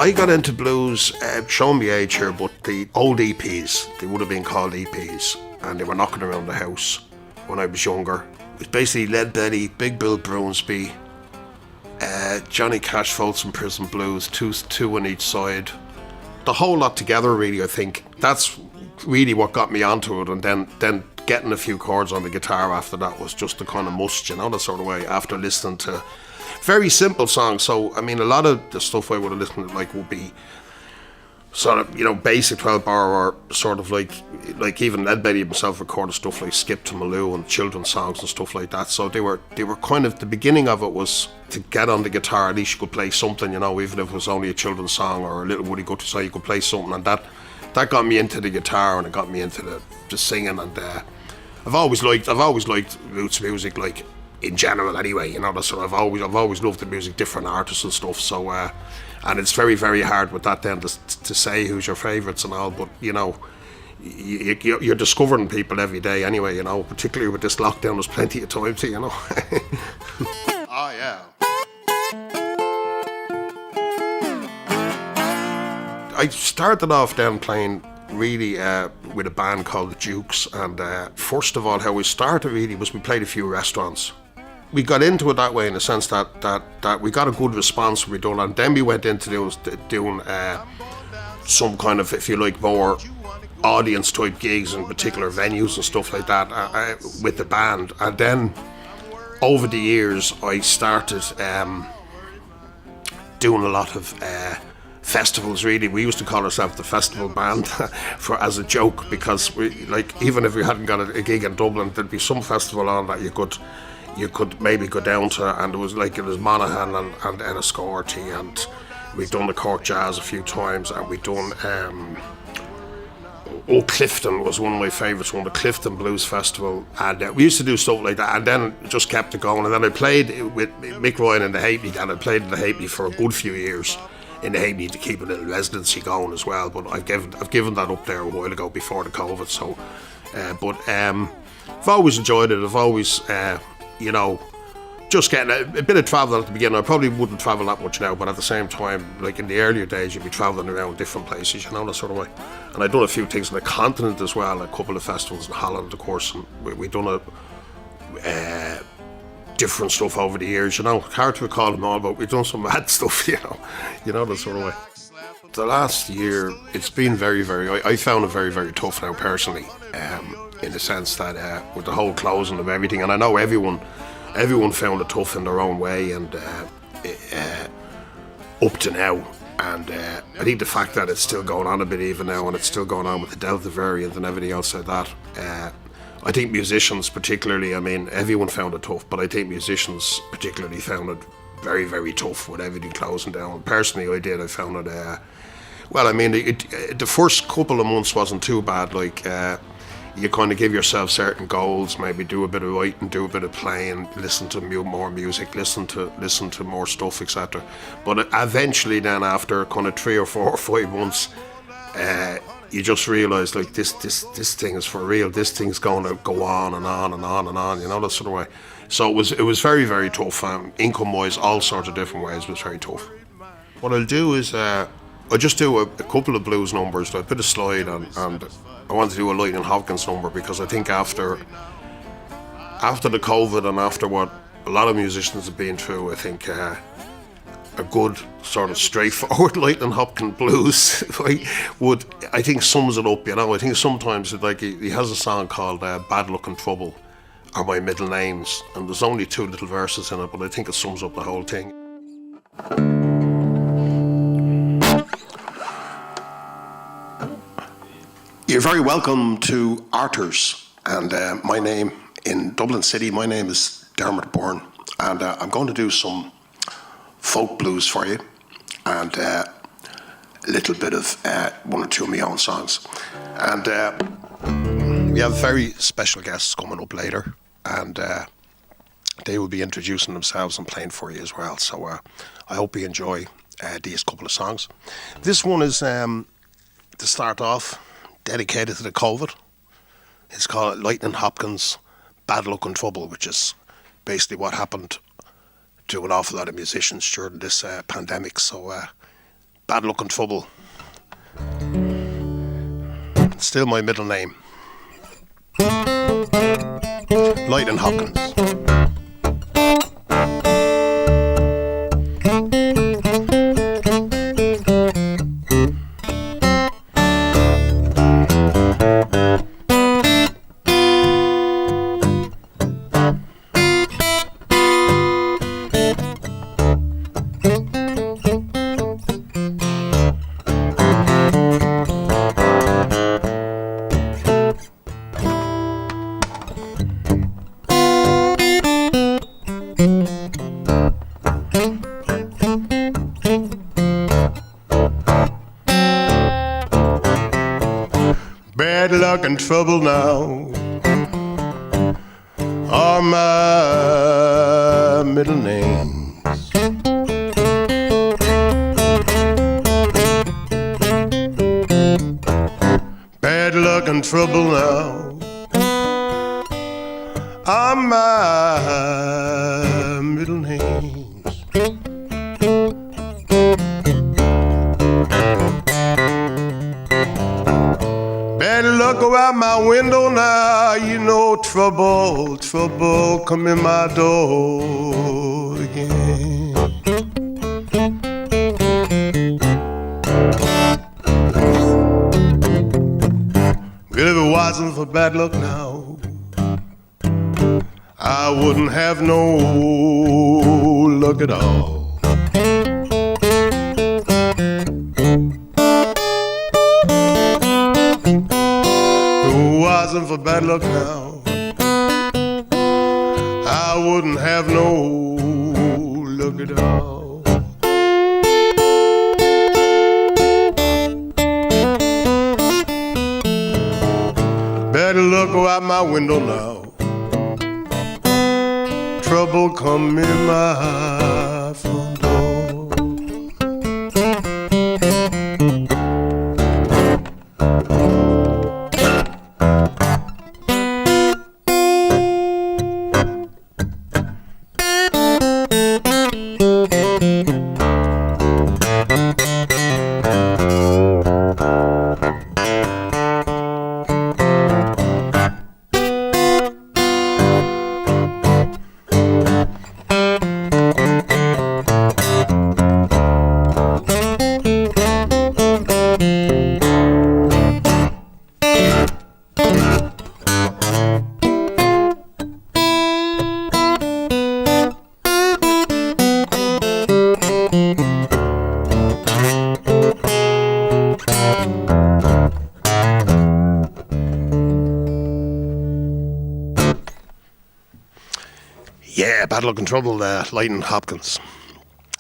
I got into blues, showing my age here, but the old EPs, they would have been called EPs, and they were knocking around the house when I was younger. It was basically Lead Belly, Big Bill Brunsby, Johnny Cash, Folsom Prison Blues, two on each side. The whole lot together, really, I think. That's really what got me onto it, and then getting a few chords on the guitar after that was just the kind of must, that sort of way, after listening to very simple songs. So, I mean, a lot of the stuff I would have listened to, like, would be sort of, basic 12-bar, or sort of like even Ed Belly himself recorded stuff like Skip to Maloo and children's songs and stuff like that. So they were kind of, the beginning of it was to get on the guitar, at least you could play something, even if it was only a children's song or a Little Woody Guthrie song, you could play something, and that got me into the guitar, and it got me into the singing, and I've always liked roots music, like, in general anyway, that sort of, I've always loved the music, different artists and stuff, so and it's very, very hard with that then to say who's your favourites and all, but you're discovering people every day anyway, particularly with this lockdown, there's plenty of time to, Oh yeah. I started off then playing really with a band called the Dukes, and first of all, how we started really was we played a few restaurants. We got into it that way in the sense that we got a good response when we done, and then we went into doing some kind of, if you like, more audience type gigs in particular venues and stuff like that with the band. And then over the years I started doing a lot of festivals. Really, we used to call ourselves the festival band as a joke, because we, like, even if we hadn't got a gig in Dublin, there'd be some festival on that you could maybe go down to, and it was Monaghan and Enniscorthy, and we've done the Cork Jazz a few times, and we've done Clifton was one of my favourites, the Clifton Blues Festival, and we used to do stuff like that, and then just kept it going. And then I played with Mick Ryan in the Halfpenny, and I played in the Halfpenny for a good few years in the Halfpenny to keep a little residency going as well, but I've given that up there a while ago before the COVID, so I've always enjoyed it. I've always just getting a bit of travel at the beginning. I probably wouldn't travel that much now, but at the same time, like in the earlier days, you'd be travelling around different places, that sort of way. And I've done a few things on the continent as well, a couple of festivals in Holland, of course, and we've done different stuff over the years, hard to recall them all, but we've done some mad stuff, that sort of way. The last year, it's been very, very, I found it very, very tough now personally, in the sense that with the whole closing of everything, and I know everyone found it tough in their own way, and up to now, and I think the fact that it's still going on a bit even now, and it's still going on with the Delta variant and everything else like that, I think musicians particularly, I mean, everyone found it tough, but I think musicians particularly found it very, very tough with everything closing down. Personally, I found it, the first couple of months wasn't too bad, like, you kind of give yourself certain goals, maybe do a bit of writing, do a bit of playing, listen to more music, listen to more stuff, etc. But eventually then, after kind of 3 or 4 or 5 months, you just realise, like, this thing is for real, this thing's going to go on and on and on and on, that sort of way. So it was very, very tough, income-wise, all sorts of different ways, it was very tough. What I'll do is, I just do a couple of blues numbers, I put a slide on, and I want to do a Lightning Hopkins number, because I think after the COVID and after what a lot of musicians have been through, I think a good sort of straightforward Lightning Hopkins blues I think sums it up, I think sometimes he has a song called Bad Luck and Trouble Are My Middle Names, and there's only 2 little verses in it, but I think it sums up the whole thing. You're very welcome to Arthur's, and my name in Dublin City, my name is Dermot Byrne, and I'm going to do some folk blues for you, and a little bit of 1 or 2 of my own songs. And we have very special guests coming up later, and they will be introducing themselves and playing for you as well, so I hope you enjoy these couple of songs. This one is, to start off, dedicated to the COVID. It's called Lightning Hopkins, Bad Luck and Trouble, which is basically what happened to an awful lot of musicians during this pandemic. So Bad Luck and Trouble. Still my middle name. Leighton Hopkins. Bad luck and trouble now are my middle names. Bad luck and trouble now are my middle names. Bad luck go out my window now, you know trouble, trouble come in my door again. Well, if it wasn't for bad luck now, I wouldn't have no luck at all. Wasn't for bad luck now, I wouldn't have no luck at all. Bad luck go out my window now, trouble come in my front door. Yeah, Bad Luck and Trouble, Leighton Hopkins.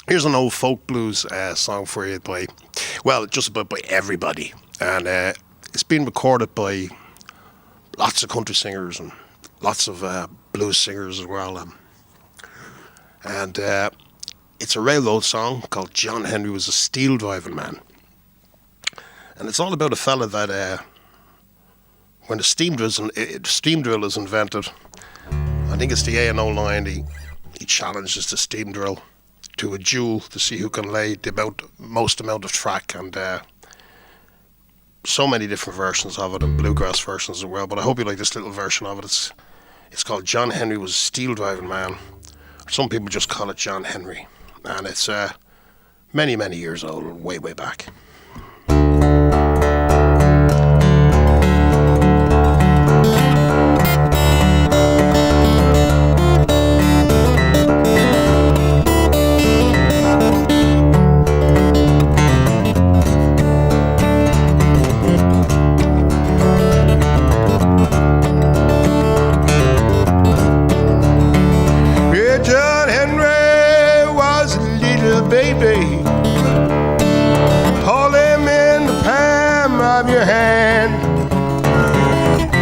Here's an old folk blues song for you just about by everybody. And it's been recorded by lots of country singers and lots of blues singers as well. And it's a railroad song called John Henry Was a Steel Driving Man. And it's all about a fella that when the steam drill is invented, I think it's the A&O line, he challenges the steam drill to a duel to see who can lay the most amount of track, and so many different versions of it and bluegrass versions as well, but I hope you like this little version of it. It's called John Henry Was a Steel Driving Man. Some people just call it John Henry, and it's many, many years old, way, way back. Baby, hold him in the palm of your hand.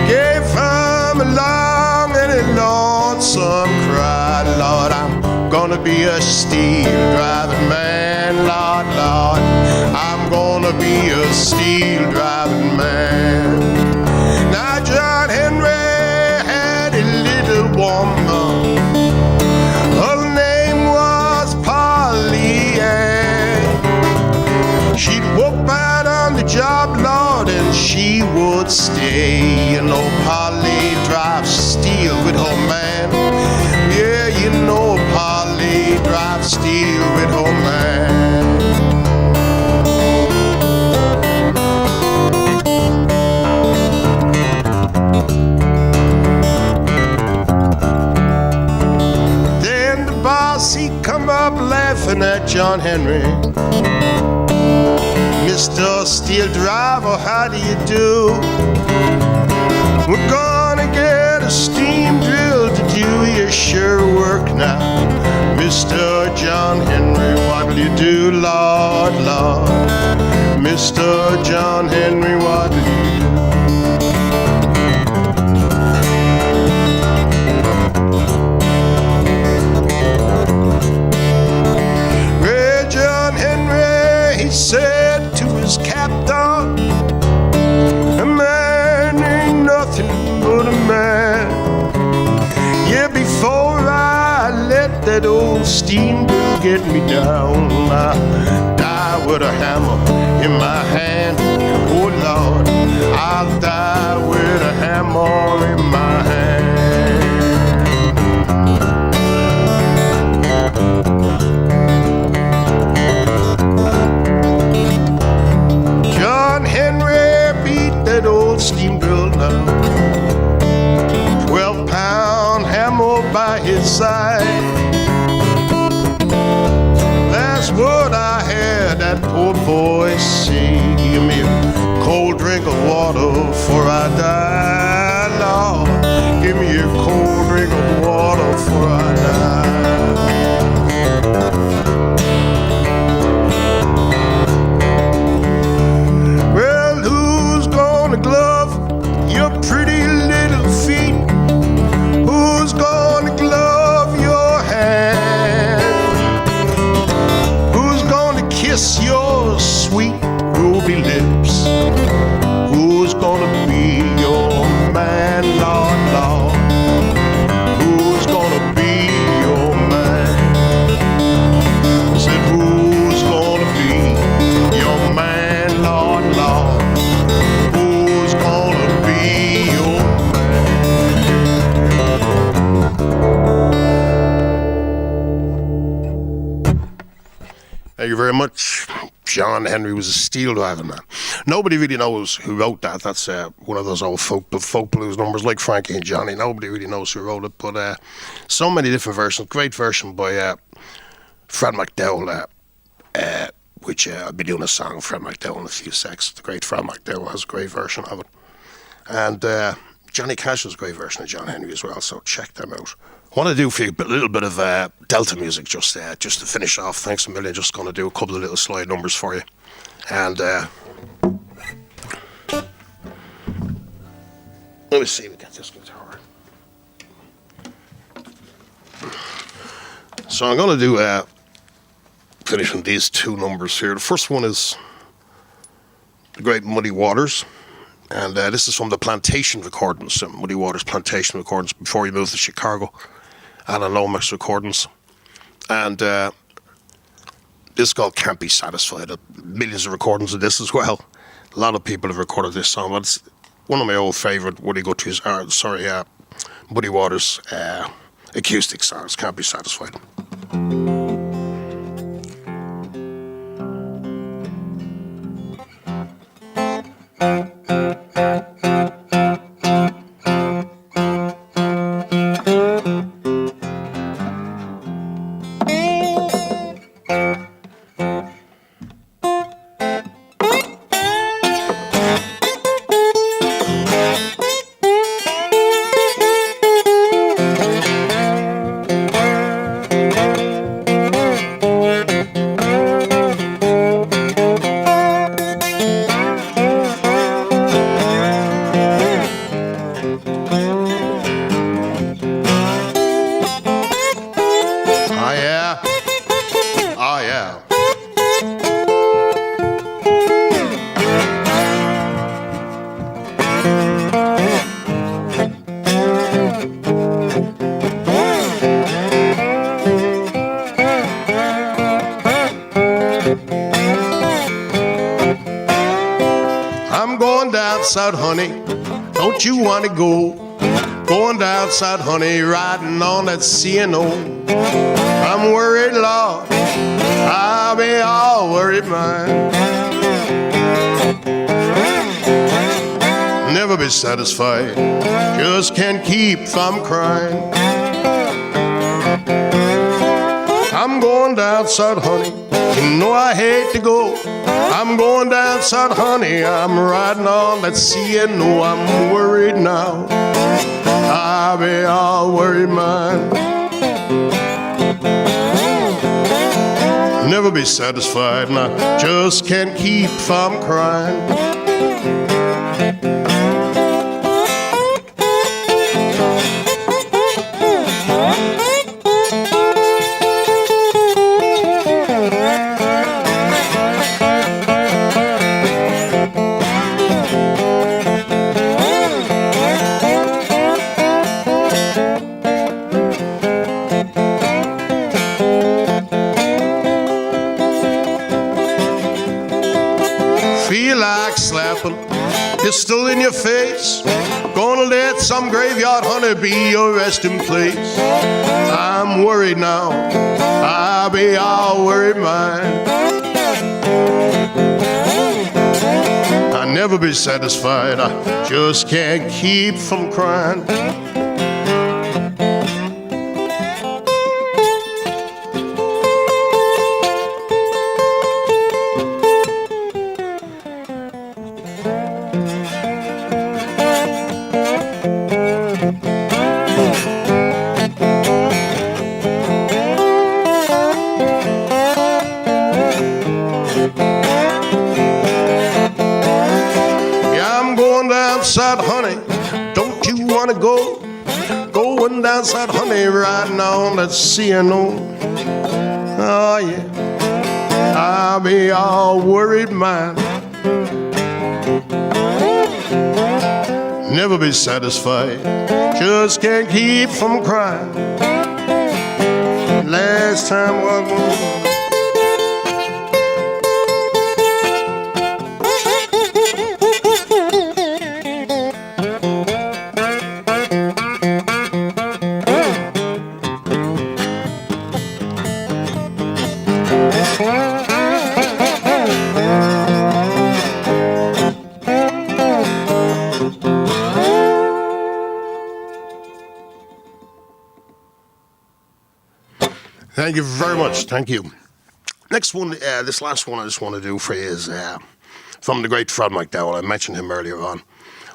Gave him a long and a lonesome cry. Lord, I'm gonna be a steel driving man. Lord, Lord, I'm gonna be a steel driving man. Now John Henry had a little woman. Her name was Polly Ann. steal with her man. Then the boss, he come up laughing at John Henry. Mr. Steel Driver, how do you do? We're gonna get a steam drill to do your sure work now. Mr. John Henry, what'll you do, Lord, Lord? Mr. John Henry, what'll you do? Well, John Henry, he said to his captain, a man ain't nothing but a man. Yeah, before I let that old steam drill get me down, I die with a hammer in my hand. Oh Lord, I'll die with a hammer in my hand. John Henry beat that old steam drill now. 12-pound hammer by his side. That's what I heard that poor boy say. Give me a cold drink of water before I die, Lord. Give me a cold drink of water before I die. Well, who's gonna glove your pretty little feet? Who's gonna glove your hand? Who's gonna kiss your sweet ruby lips? Who's gonna be your man, Lord, Lord? Who's gonna be your man? I said, who's gonna be your man, Lord, Lord? Who's gonna be your Thank you very much. John Henry was a steel driver, man. Nobody really knows who wrote that. That's one of those old folk blues numbers like Frankie and Johnny. Nobody really knows who wrote it, but so many different versions. Great version by Fred McDowell, which I'll be doing a song of Fred McDowell in a few seconds. The great Fred McDowell has a great version of it. And Johnny Cash has a great version of John Henry as well, so check them out. I want to do for you a little bit of Delta music just to finish off. Thanks a million. Just going to do a couple of little slide numbers for you. And let me see if we get this guitar. So I'm going to do finishing these two numbers here. The first one is The Great Muddy Waters. And this is from the Plantation recordings, Muddy Waters Plantation recordings, before he moved to Chicago, and on Lomax recordings. And this is called Can't Be Satisfied. Millions of recordings of this as well. A lot of people have recorded this song, but it's one of my old favourite Muddy Waters acoustic songs, Can't Be Satisfied. South, honey, don't you want to go? Go going down south, honey, riding on that C&O. I'm worried, Lord, I'll be all worried, man. Never be satisfied, just can't keep from crying. I'm going down south, honey, you know I hate to go. I'm going down south, honey, I'm riding on that C&O. I'm worried now, I'll be all worried, man. Never be satisfied, and I just can't keep from crying. Feel like slapping pistol in your face. Gonna let some graveyard honey be your resting place. I'm worried now, I'll be all worried, man. I'll never be satisfied, I just can't keep from crying. South, honey, don't you wanna go? Going down south, honey, riding on that C&O. Oh yeah, I'll be all worried, man. Never be satisfied, just can't keep from crying. Last time was one. Thank you very much. Thank you. Next one, this last one I just want to do for you is from the great Fred McDowell. I mentioned him earlier on.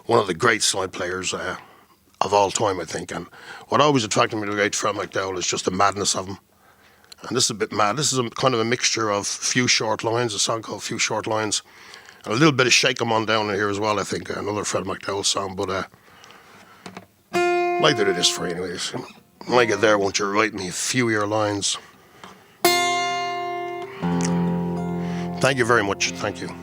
One of the great side players of all time, I think. And what always attracted me to the great Fred McDowell is just the madness of him. And this is a bit mad. This is kind of a mixture of Few Short Lines, a song called Few Short Lines, and a little bit of Shake 'Em On Down in here as well, I think. Another Fred McDowell song. But I'd like to do this for you anyways. When I get there, won't you write me a few of your lines? Thank you very much. Thank you.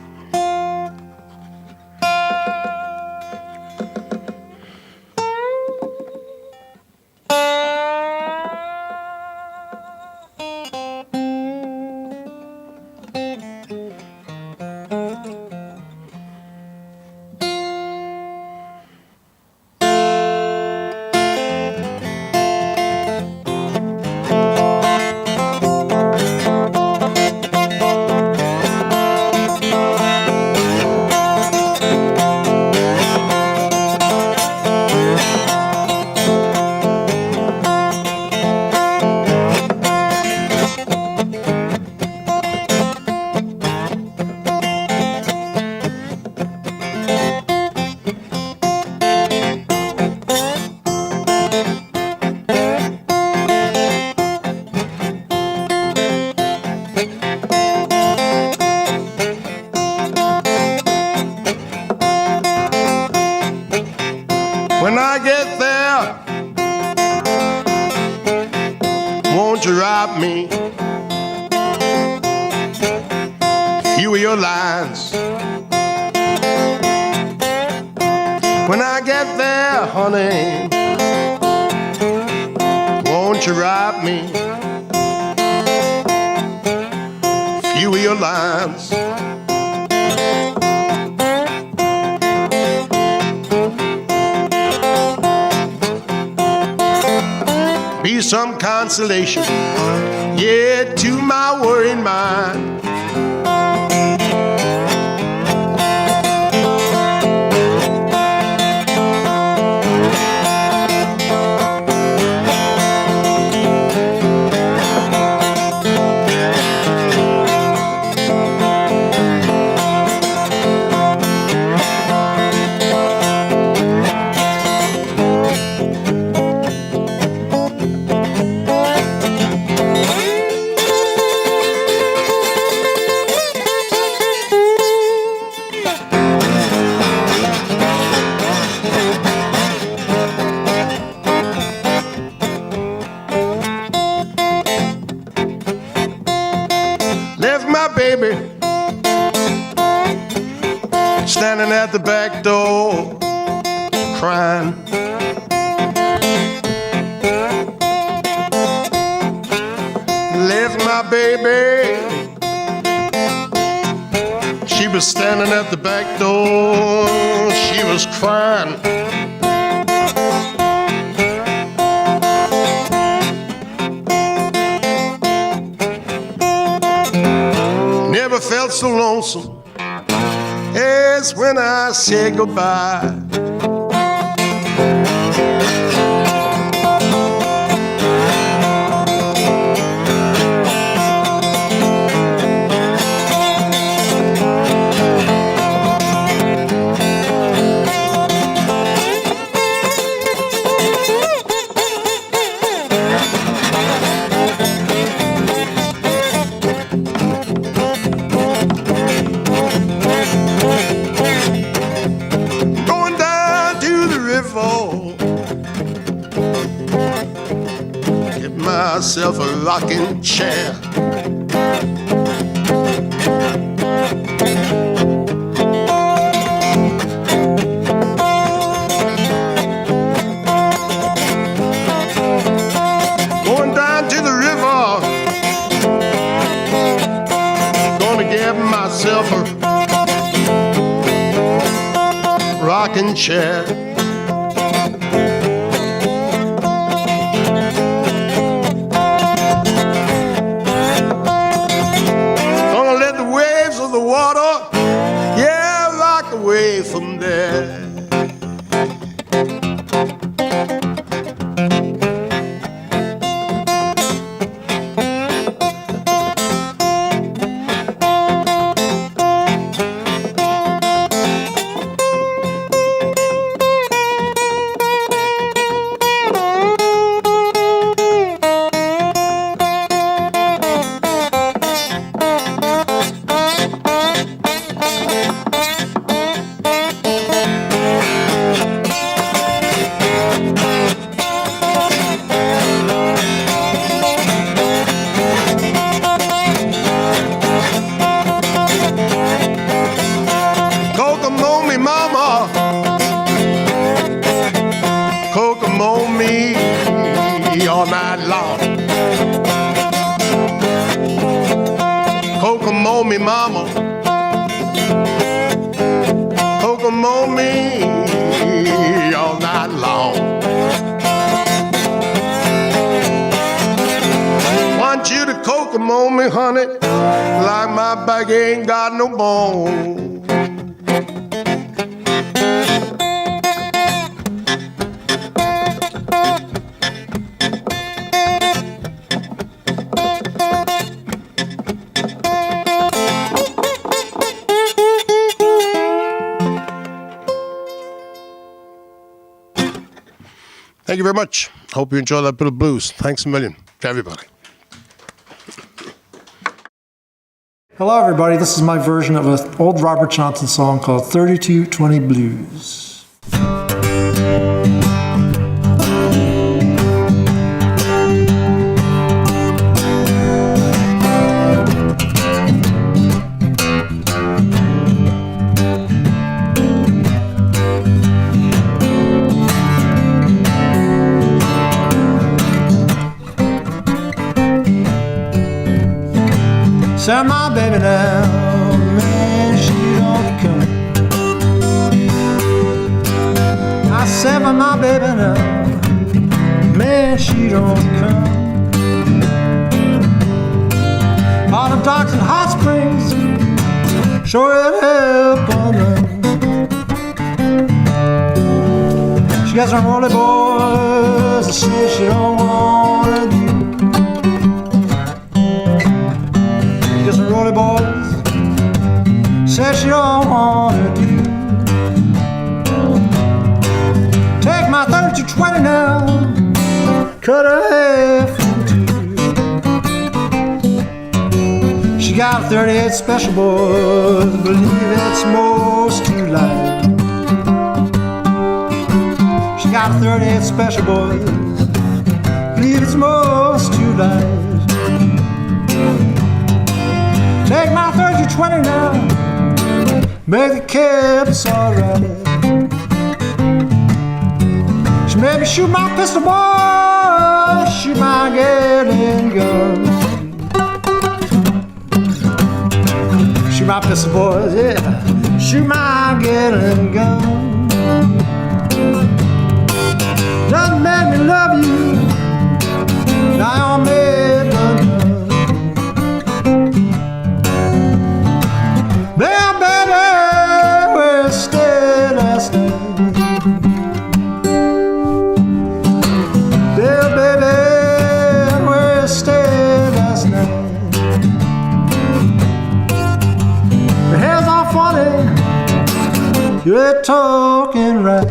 When I get there, won't you write me a few of your lines? When I get there, honey, won't you write me a few of your lines? be some consolation, yeah, to my worried mind. Baby, standing at the back door, crying. Left my baby, she was standing at the back door, she was crying. Never felt so lonesome as when I said goodbye. Myself a rocking chair. Going down to the river, gonna get myself a rocking chair. Away from there. All night long. Kokomo on me, mama. Kokomo on me all night long. Want you to kokomo on me, honey, like my back ain't got no bone. Thank you very much. Hope you enjoy that bit of blues. Thanks a million to everybody. Hello, everybody. This is my version of an old Robert Johnson song called 3220 Blues. Said my baby now, man, she don't come. I said, but my baby now, man, she don't come. All the docks and hot springs sure it help on them. She got some rolly boys that say she don't wanna do. She got some rolly boys say she don't wanna do. Take my 32-20 now, cut her half in two. She got a 38 special, boys, believe it's most too light. She got a 38 special, boys, believe it's most too light. Take my 32-20 now, make the caps alright. She made me shoot my pistol, boy, shoot my Gatling gun. Shoot my pistol, boys, yeah, shoot my Gatling gun. Doesn't make me love you, now you're made undone. Well, baby, where you stayed last night? Well, baby, where you stayed last night? Your hair's all funny, you ain't talking right.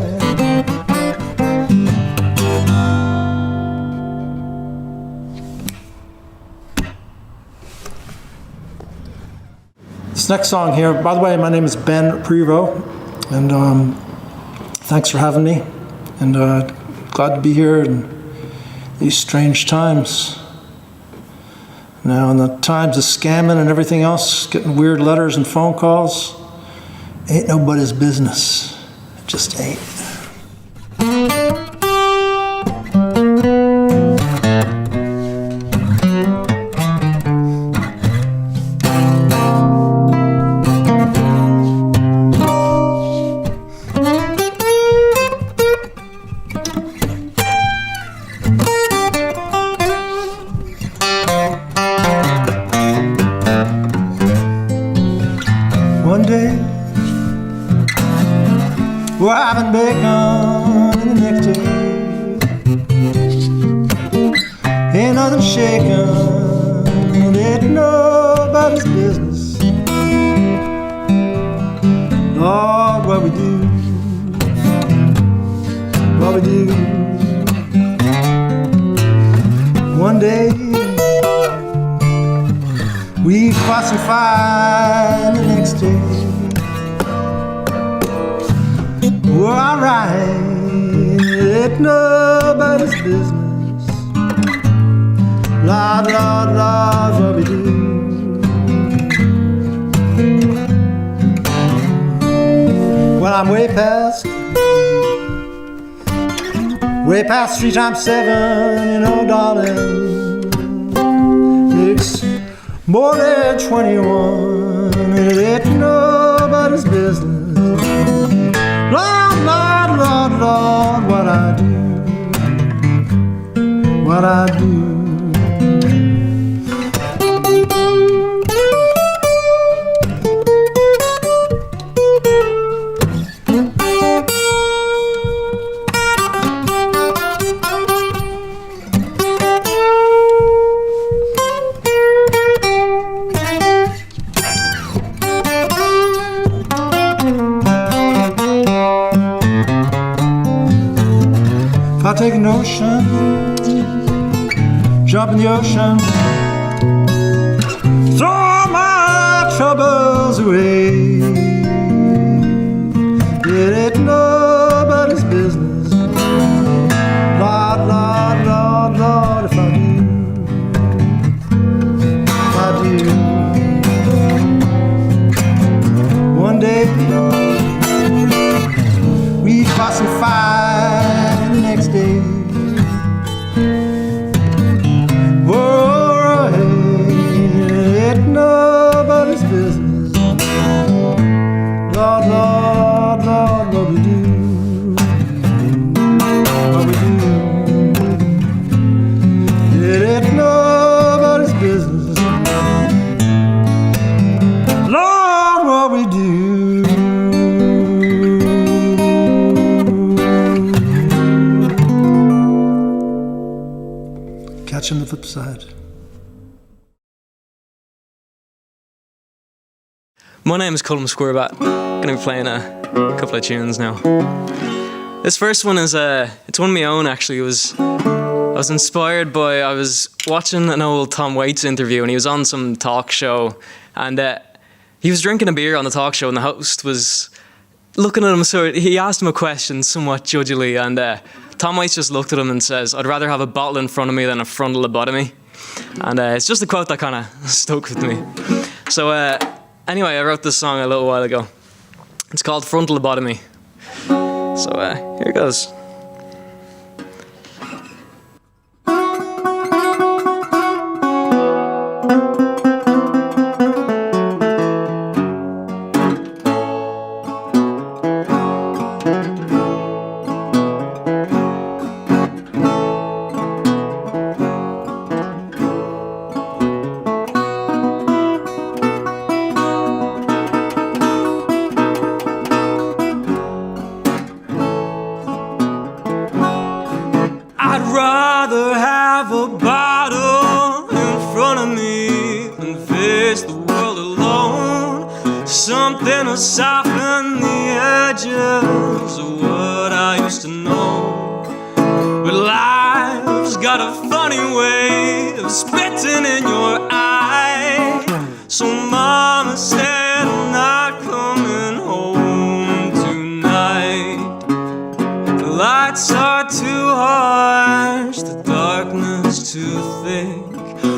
This next song here, by the way, my name is Ben Prevo, and thanks for having me, and glad to be here in these strange times. Now, in the times of scamming and everything else, getting weird letters and phone calls, ain't nobody's business. It just ain't. One day, we're having bacon, and the next day, ain't nothing shaking, it ain't nobody's business. Lord, what we do, what we do. One day, we fuss and fight, the next day we're alright, it ain't nobody's business. Lord, Lord, Lord, what we do. Well, I'm way past 3 times 7, you know, darling. It's more than 21, it ain't nobody's business. Lord, Lord, Lord, Lord, what I do, what I do. If I take an ocean, jump in the ocean, throw all my troubles away, it ain't nobody's business. Lord, Lord, Lord, Lord, if I do. One day, we'd fuss and fight, the next day we're alright, ain't nobody's business. flip side. My name is Colm Skwirbat. I'm going to be playing a couple of tunes now. This first one is it's one of my own actually. I was inspired by, I was watching an old Tom Waits interview and he was on some talk show and he was drinking a beer on the talk show and the host was looking at him, so he asked him a question somewhat judgily and Tom Waits just looked at him and says, "I'd rather have a bottle in front of me than a frontal lobotomy." And it's just a quote that kind of stuck with me. So anyway, I wrote this song a little while ago. It's called Frontal Lobotomy. So here it goes. I'd rather have a bottle in front of me than face the world alone. Something to soften the edges of what I used to know. But life's got a funny way of spitting in your eye. So mama said I'm not coming home tonight. The lights are too harsh, the darkness too thick.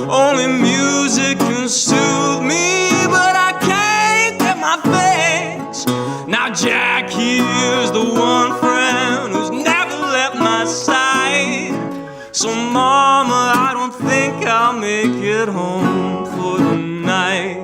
Only music can soothe me, but I can't get my fix. Now Jack here's the one friend who's never left my side. So mama, I don't think I'll make it home for the night.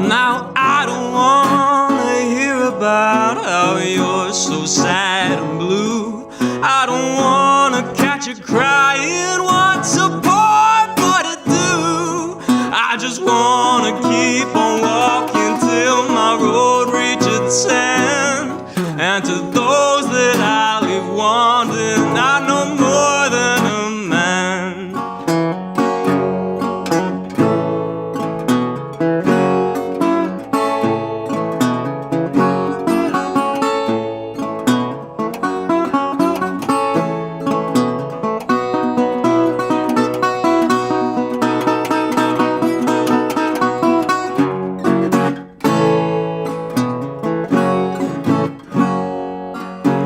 Now I don't wanna hear about how you're so sad and blue. I don't wanna catch you crying. What's a poor boy to do? I just wanna keep on walking till my road reaches its end. And to those that I leave wanting, I know more than a man.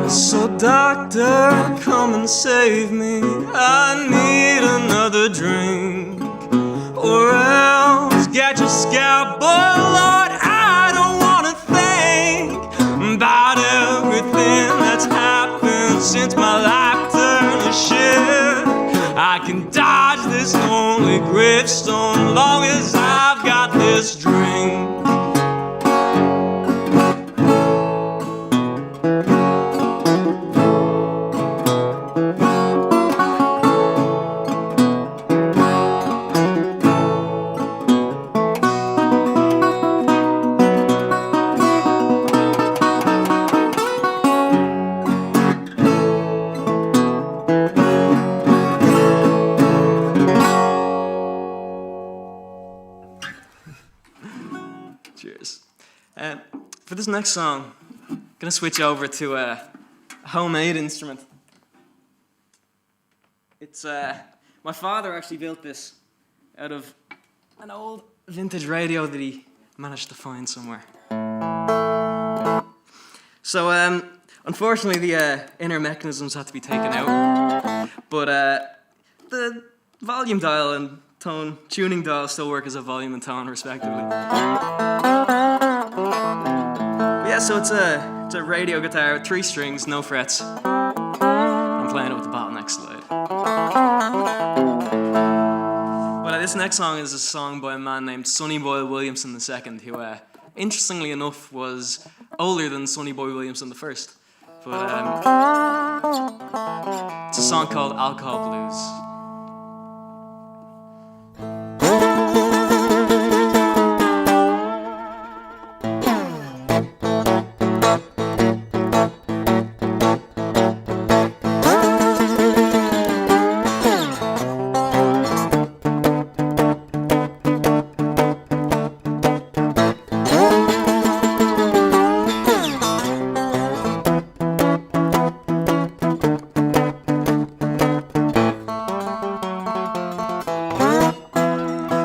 So doctor, come and save me. I need another drink. Or else get your scalpel, Lord. I don't wanna think about everything that's happened since my life turned to shit. I can dodge this lonely gravestone long as I've got this drink. Cheers. For this next song, I'm gonna switch over to a homemade instrument. It's my father actually built this out of an old vintage radio that he managed to find somewhere. So unfortunately the inner mechanisms had to be taken out, but the volume dial and tone tuning dial still work as a volume and tone respectively. But yeah, so it's a radio guitar with 3 strings, no frets. I'm playing it with the bottleneck slide. But this next song is a song by a man named Sonny Boyle Williamson II, who interestingly enough, was older than Sonny Boy Williamson the first. But it's a song called Alcohol Blues.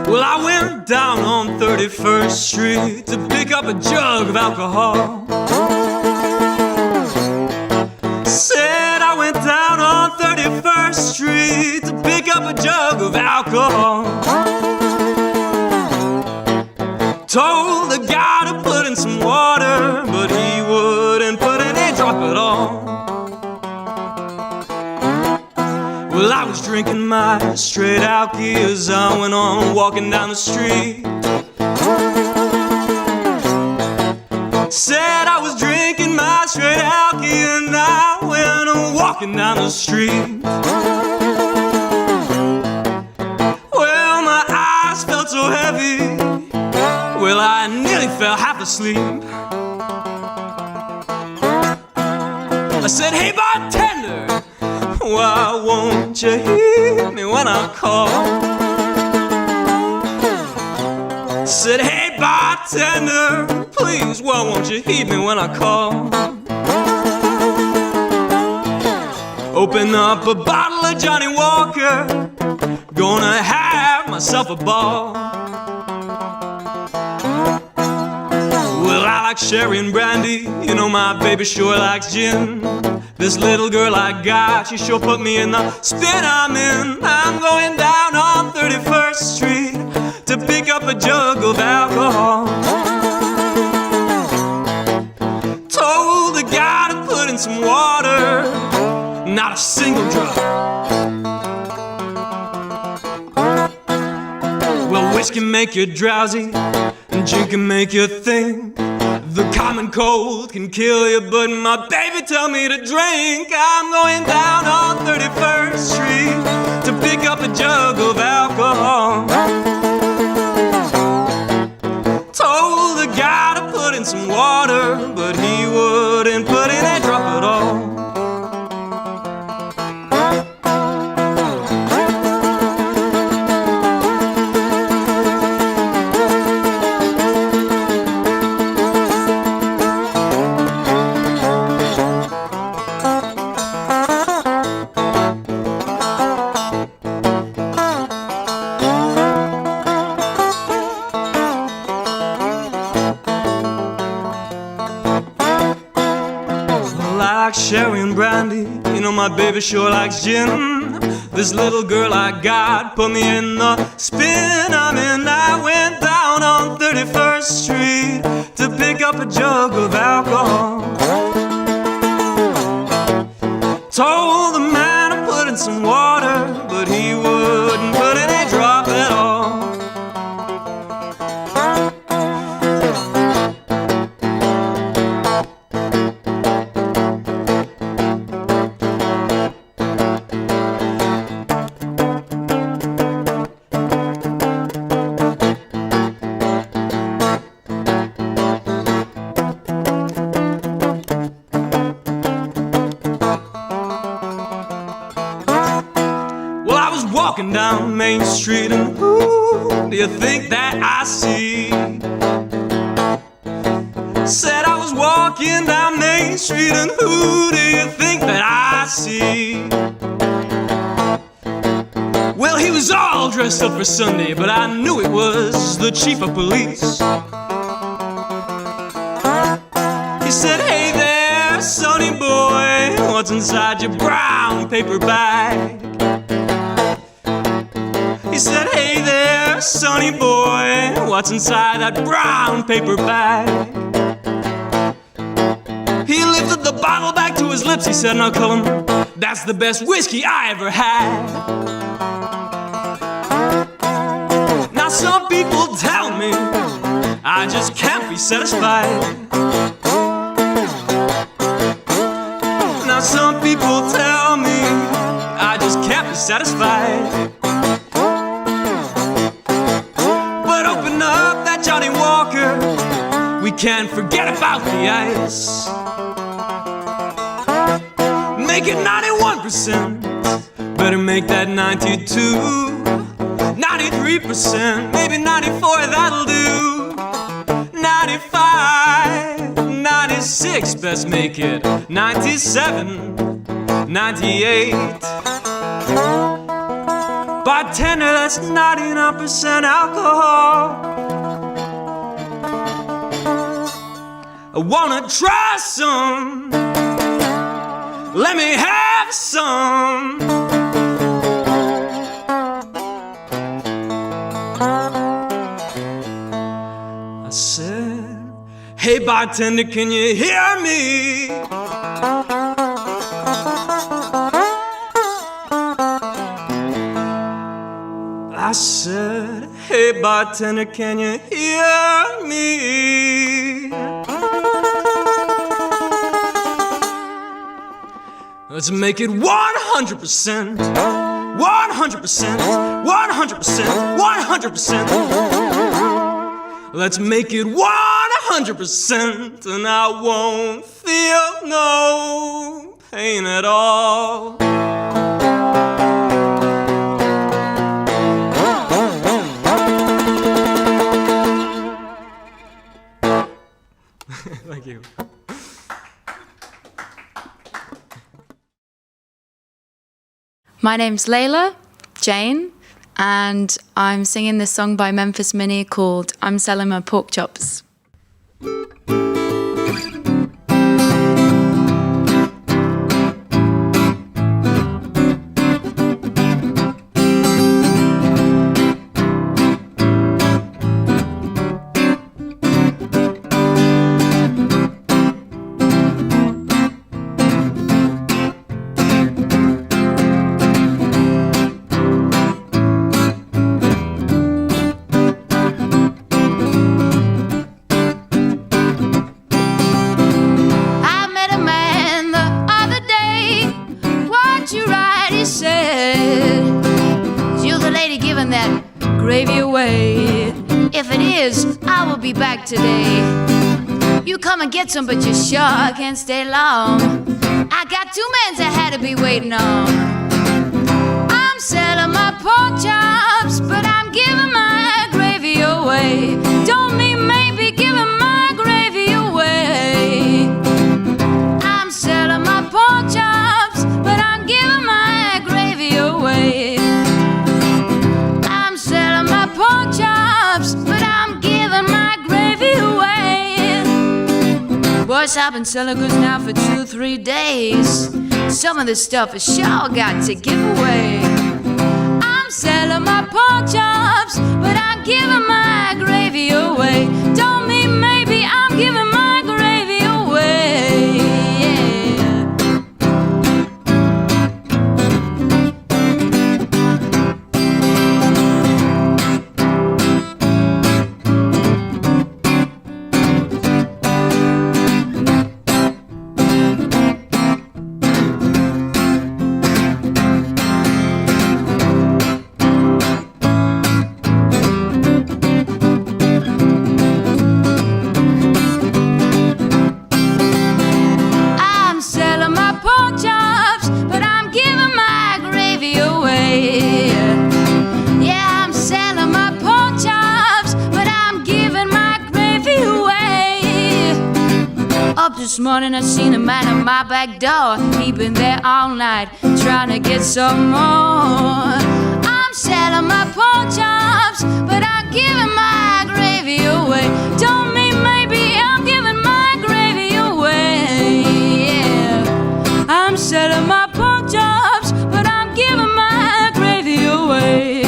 Well, I went down on 31st Street to pick up a jug of alcohol. Said I went down on 31st Street to pick up a jug of alcohol. Told the guy to put in some water, but he wouldn't put in a drop at all. Well, I was drinking my straight alky as I went on walking down the street. Said I was drinking my straight alky and I went on walking down the street. Well, my eyes felt so heavy. Well, I nearly fell half asleep. I said, hey, bartender, why won't you hear me when I call? Said, hey, bartender, please, why won't you hear me when I call? Open up a bottle of Johnny Walker, gonna have myself a ball. Well, I like sherry and brandy, you know my baby sure likes gin. This little girl I got, she sure put me in the spin I'm in. I'm going down on 31st Street to pick up a jug of alcohol. Told the guy to put in some water, not a single drop. Well, whiskey make you drowsy and gin can make you think. The common cold can kill you, but my baby tell me to drink. I'm going down on 31st Street to pick up a jug of alcohol. Told the guy to put in some water, but he wouldn't put in a drop at all. Sherry and brandy, you know my baby sure likes gin. This little girl I got put me in the spin I'm in. I went down on 31st Street to pick up a jug of alcohol. Told the man to put in some water, but he wouldn't put in a drop at all. Walking down Main Street and who do you think that I see? Said I was walking down Main Street and who do you think that I see? Well, he was all dressed up for Sunday, but I knew it was the chief of police. He said, hey there, sonny boy, what's inside your brown paper bag? He said, hey there, sonny boy, what's inside that brown paper bag? He lifted the bottle back to his lips. He said, now Colm, that's the best whiskey I ever had. Now some people tell me I just can't be satisfied. Now some people tell me I just can't be satisfied. But open up that Johnny Walker, we can't forget about the ice. Make it 91%, better make that 92, 93%, maybe 94, that'll do. 95, 96, best make it 97, 98. Bartender, that's 99% alcohol. I wanna try some, let me have some. I said, hey bartender, can you hear me? I said, hey bartender, can you hear me? Let's make it 100%, 100%, 100%, 100%. Let's make it 100%, and I won't feel no pain at all. Thank you. My name's Leila, Jane, and I'm singing this song by Memphis Minnie called I'm Selling My Pork Chops. Be back today. You come and get some, but you sure can't stay long. I got 2 men that had to be waiting on. I'm selling my pork chops, but I'm giving my gravy away. Don't mean maybe giving my gravy away. I'm selling my pork chops, but I'm giving my gravy away. I'm selling my pork chops, but I'm giving my gravy away. Boys, I've been selling goods now for 2-3 days. Some of this stuff is sure got to give away. I'm selling my pork chops, but I'm giving my gravy away. Don't mean maybe I'm giving my gravy away. This morning I seen a man at my back door. He been there all night trying to get some more. I'm selling my pork chops, but I'm giving my gravy away. Don't mean maybe I'm giving my gravy away. Yeah. I'm selling my pork chops, but I'm giving my gravy away.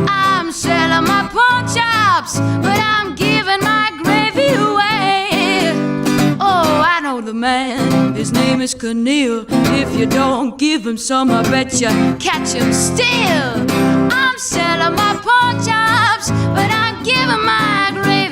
I'm selling my pork chops, but I'm giving my gravy away. I know the man, his name is Cornel. If you don't give him some, I bet you catch him still. I'm selling my pork chops, but I'm giving my gravy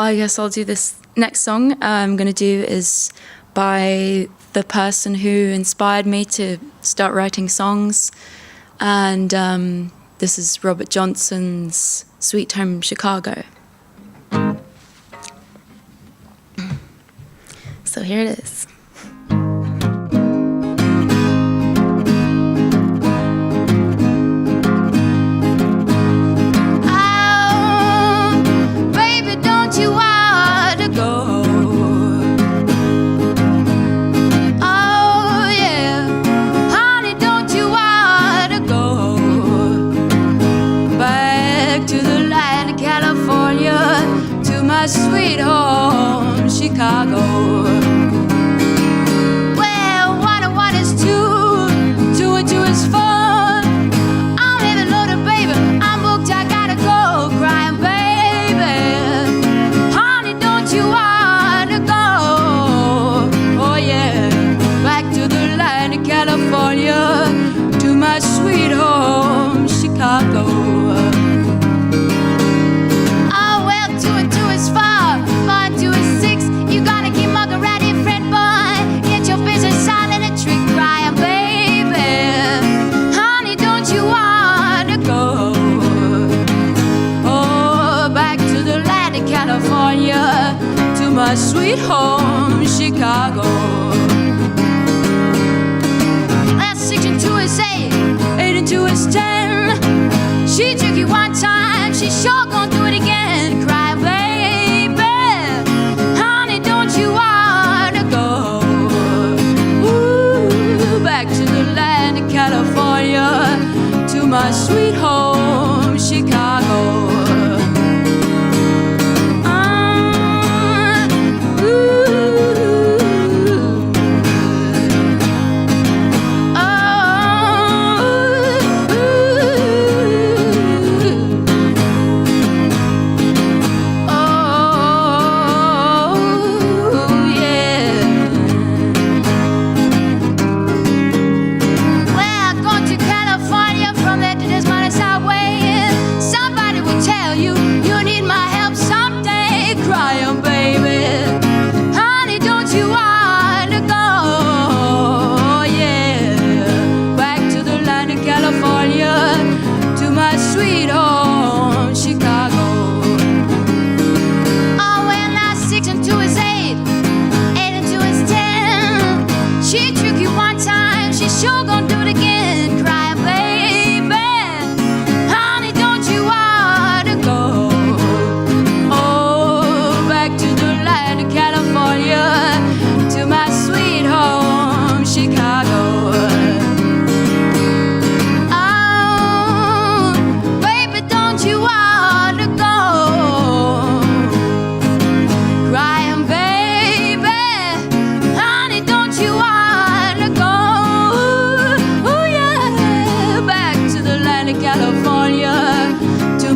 I guess I'll do this next song I'm going to do is by the person who inspired me to start writing songs. And this is Robert Johnson's Sweet Home Chicago. So here it is. Sweet home, Chicago. Well, 1 and 1 is 2, 2 and 2 is 4. I'm living loaded, baby. I'm booked, I gotta go. Crying, baby. Honey, don't you wanna go? Oh, yeah. Back to the land of California, to my sweet home, Chicago. My sweet home, Chicago. That's 6 and 2 is 8, 8 and 2 is 10. She took you one time, she sure gonna do it again. Cry, baby, honey, don't you wanna go? Ooh, back to the land of California, to my sweet home, Chicago.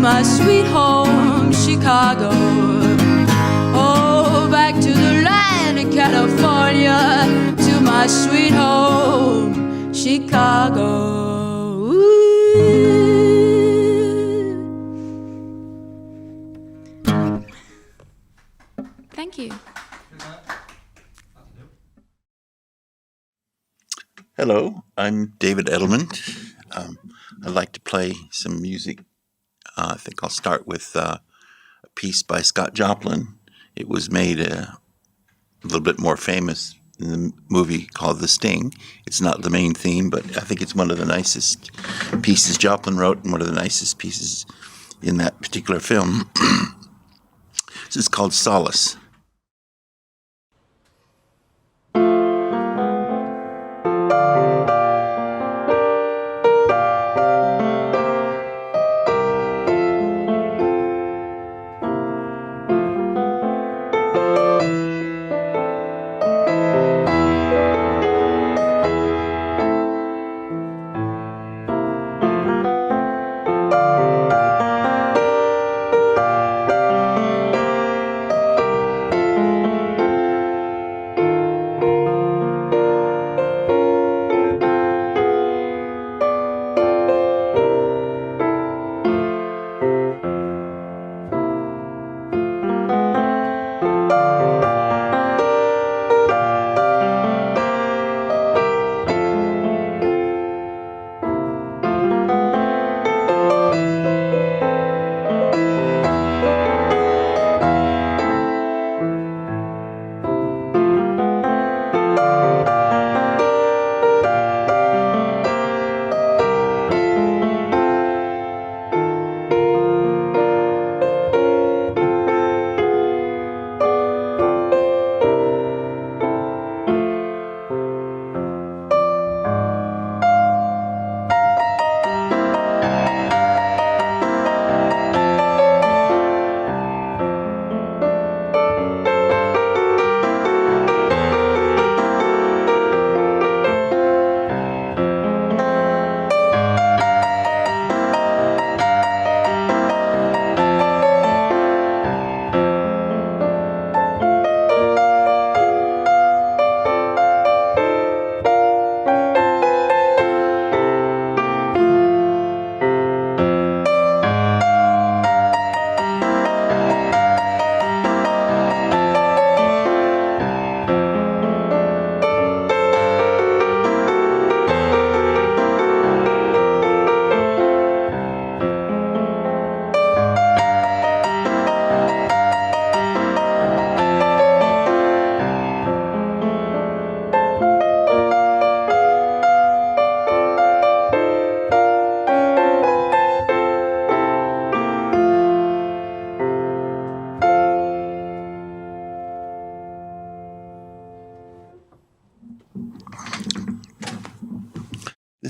My sweet home, Chicago. Oh, back to the land of California, to my sweet home, Chicago. Ooh. Thank you. Hello, I'm David Elderman. I'd like to play some music. I think I'll start with a piece by Scott Joplin. It was made a little bit more famous in the movie called The Sting. It's not the main theme, but I think it's one of the nicest pieces Joplin wrote and one of the nicest pieces in that particular film. This is called Solace.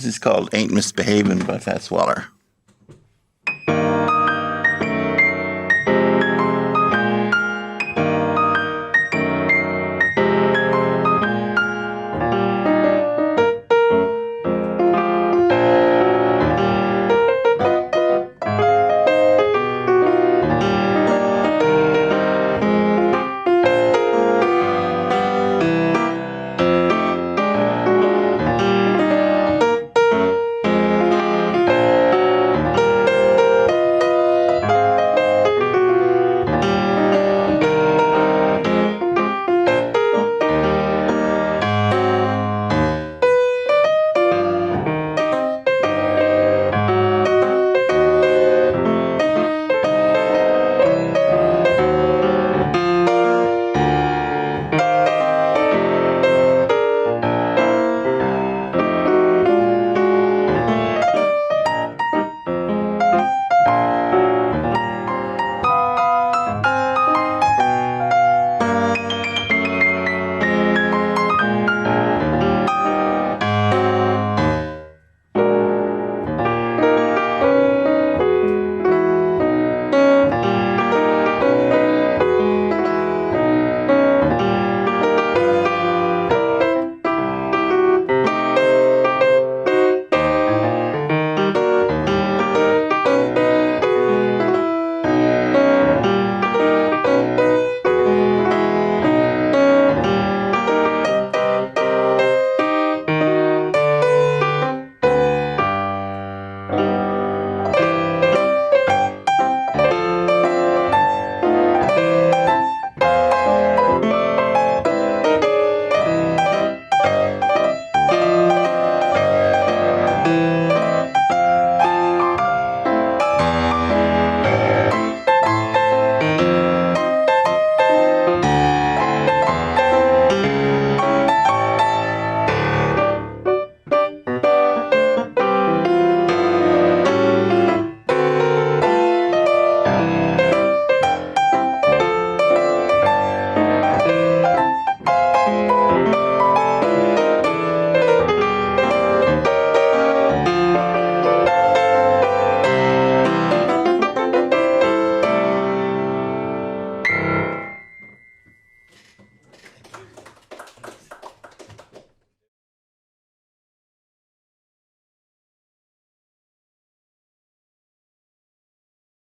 This is called Ain't Misbehavin' by Fats Waller.